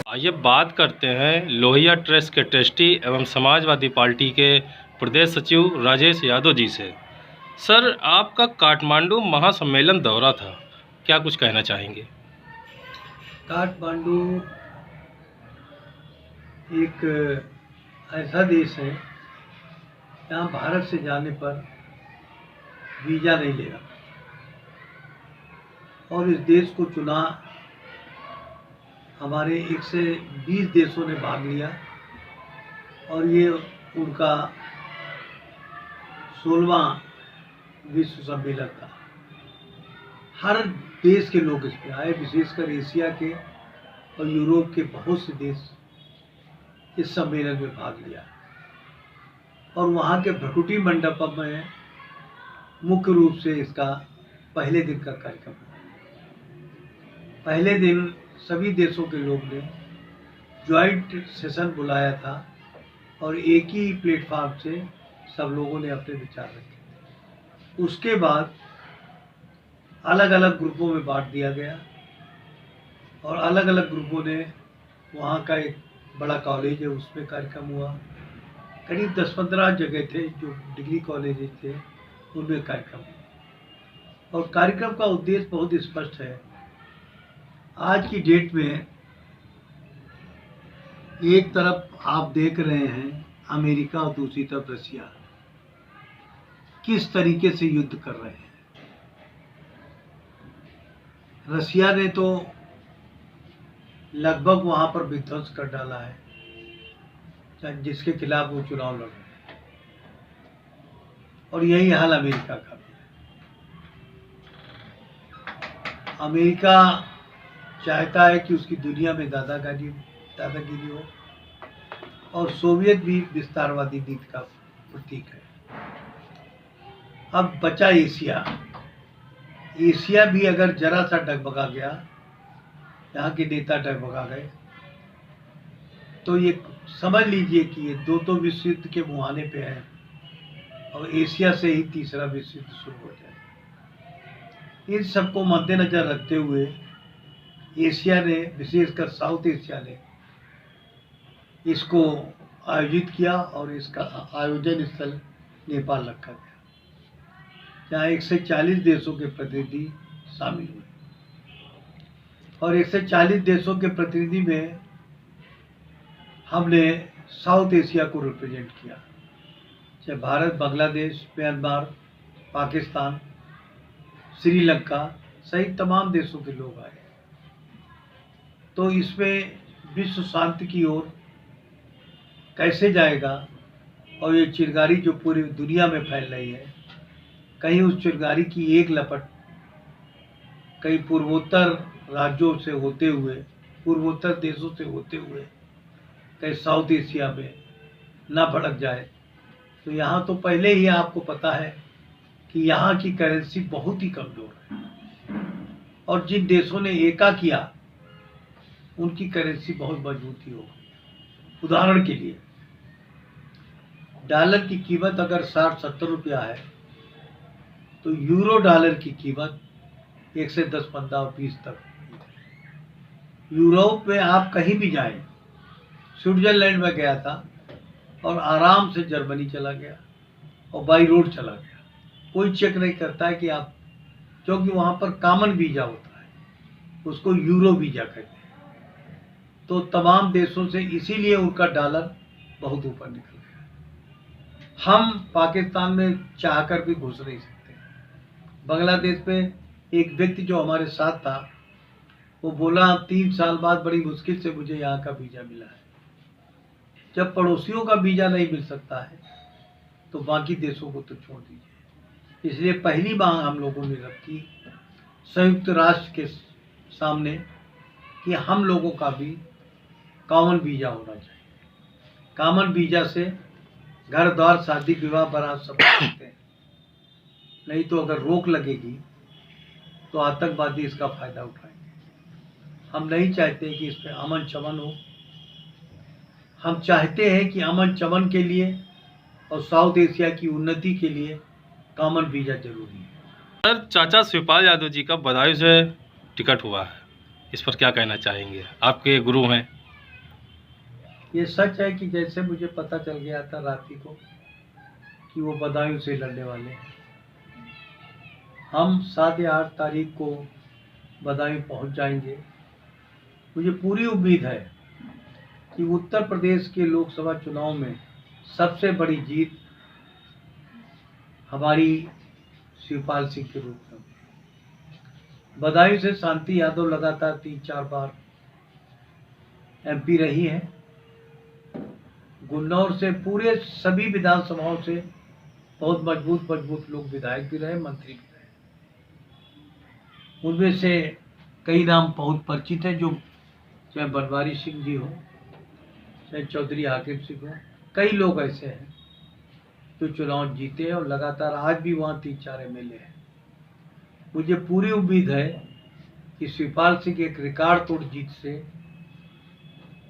आइए बात करते हैं लोहिया ट्रस्ट के ट्रस्टी एवं समाजवादी पार्टी के प्रदेश सचिव राजेश यादव जी से। सर, आपका काठमांडू महासम्मेलन दौरा था, क्या कुछ कहना चाहेंगे? काठमांडू एक ऐसा देश है जहाँ भारत से जाने पर वीज़ा नहीं लेगा और इस देश को चुना हमारे 120 देशों ने भाग लिया और ये उनका 16वां विश्व सम्मेलन था। हर देश के लोग इसमें आए, विशेषकर एशिया के और यूरोप के बहुत से देश इस सम्मेलन में भाग लिया और वहाँ के भ्रकुटी मंडपम में मुख्य रूप से इसका पहले दिन का कार्यक्रम हुआ। पहले दिन सभी देशों के लोग ने ज्वाइंट सेशन बुलाया था और एक ही प्लेटफॉर्म से सब लोगों ने अपने विचार रखे। उसके बाद अलग अलग ग्रुपों में बांट दिया गया और अलग अलग ग्रुपों ने वहाँ का एक बड़ा कॉलेज है उसमें कार्यक्रम हुआ। करीब 10-15 जगह थे जो डिग्री कॉलेज थे, उनमें कार्यक्रम हुआ और कार्यक्रम का उद्देश्य बहुत स्पष्ट है। आज की डेट में एक तरफ आप देख रहे हैं अमेरिका और दूसरी तरफ रसिया किस तरीके से युद्ध कर रहे हैं। रसिया ने तो लगभग वहां पर विध्वंस कर डाला है जिसके खिलाफ वो चुनाव लड़ रहे हैं और यही हाल अमेरिका का भी है। अमेरिका चाहता है कि उसकी दुनिया में दादागिरी हो और सोवियत भी विस्तारवादी नीति का प्रतीक है। अब बचा एशिया। एशिया भी अगर जरा सा डगमगा गया, यहाँ के नेता डगमगा गए, तो ये समझ लीजिए कि ये दो विश्व युद्ध के मुहाने पे है और एशिया से ही तीसरा विश्व युद्ध शुरू हो जाए। इन सबको मद्देनजर रखते हुए एशिया ने, विशेषकर साउथ एशिया ने इसको आयोजित किया और इसका आयोजन स्थल नेपाल रखा गया, जहाँ 140 देशों के प्रतिनिधि शामिल हुए और 140 देशों के प्रतिनिधि में हमने साउथ एशिया को रिप्रेजेंट किया, चाहे भारत, बांग्लादेश, म्यांमार, पाकिस्तान, श्रीलंका सहित तमाम देशों के लोग आए। तो इसमें विश्व शांति की ओर कैसे जाएगा और ये चिरगारी जो पूरी दुनिया में फैल रही है, कहीं उस चिरगारी की एक लपट कहीं पूर्वोत्तर राज्यों से होते हुए, पूर्वोत्तर देशों से होते हुए कहीं साउथ एशिया में ना भड़क जाए। तो यहाँ तो पहले ही आपको पता है कि यहाँ की करेंसी बहुत ही कमज़ोर है और जिन देशों ने एका किया उनकी करेंसी बहुत मजबूत ही होगी। उदाहरण के लिए डॉलर की कीमत अगर 60-70 रुपया है तो यूरो डॉलर की कीमत 1 से 10, 15 और 20 तक। यूरोप में आप कहीं भी जाएं, स्विट्जरलैंड में गया था और आराम से जर्मनी चला गया और बाई रोड चला गया, कोई चेक नहीं करता है कि आप, क्योंकि वहाँ पर कॉमन वीज़ा होता है, उसको यूरो वीज़ा कहते हैं। तो तमाम देशों से इसीलिए उनका डॉलर बहुत ऊपर निकल गया। हम पाकिस्तान में चाहकर भी घुस नहीं सकते। बांग्लादेश में एक व्यक्ति जो हमारे साथ था वो बोला 3 साल बाद बड़ी मुश्किल से मुझे यहाँ का वीज़ा मिला है। जब पड़ोसियों का वीज़ा नहीं मिल सकता है तो बाकी देशों को तो छोड़ दीजिए। इसलिए पहली मांग हम लोगों ने रखी संयुक्त राष्ट्र के सामने कि हम लोगों का भी कॉमन वीज़ा होना चाहिए। कॉमन वीज़ा से घर द्वार, शादी, विवाह, बारात सब सकते हैं, नहीं तो अगर रोक लगेगी तो आतंकवादी इसका फ़ायदा उठाएंगे। हम नहीं चाहते कि इस पर अमन चमन हो। हम चाहते हैं कि अमन चमन के लिए और साउथ एशिया की उन्नति के लिए कॉमन वीज़ा जरूरी है। सर, चाचा शिवपाल यादव जी का बदायूं से टिकट हुआ है, इस पर क्या कहना चाहेंगे? आपके गुरु हैं। ये सच है कि जैसे मुझे पता चल गया था रात्रि को कि वो बदायूं से लड़ने वाले हैं, हम 7 या 8 तारीख को बदायूं पहुंच जाएंगे। मुझे पूरी उम्मीद है कि उत्तर प्रदेश के लोकसभा चुनाव में सबसे बड़ी जीत हमारी शिवपाल सिंह के रूप में। बदायूं से शांति यादव लगातार 3-4 बार MP रही है। गुन्नौर से पूरे सभी विधानसभाओं से बहुत मजबूत लोग विधायक भी रहे, मंत्री भी रहे। उनमें से कई नाम बहुत परिचित हैं, जो चाहे बनवारी सिंह जी हो, चाहे चौधरी हाकिम सिंह हो, कई लोग ऐसे हैं जो चुनाव जीते हैं और लगातार आज भी वहाँ 3-4 MLA हैं। मुझे पूरी उम्मीद है कि शिवपाल सिंह एक रिकॉर्ड तोड़ जीत से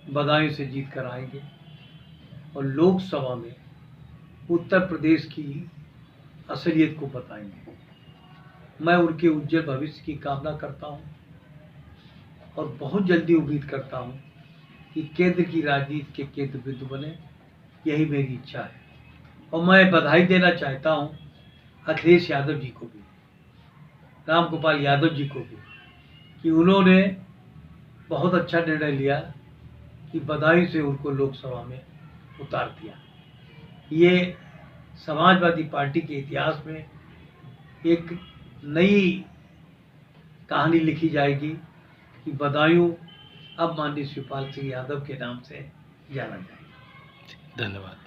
बदायूं से जीत कर आएंगे और लोकसभा में उत्तर प्रदेश की असलियत को बताएंगे। मैं उनके उज्जवल भविष्य की कामना करता हूं और बहुत जल्दी उम्मीद करता हूं कि केंद्र की राजनीति के केंद्र बिंदु बने। यही मेरी इच्छा है और मैं बधाई देना चाहता हूं अखिलेश यादव जी को भी, राम गोपाल यादव जी को भी, कि उन्होंने बहुत अच्छा निर्णय लिया कि बदायूं से उनको लोकसभा में उतार दिया। ये समाजवादी पार्टी के इतिहास में एक नई कहानी लिखी जाएगी कि बदायूं अब माननीय शिवपाल सिंह यादव के नाम से जाना जाएगा। धन्यवाद।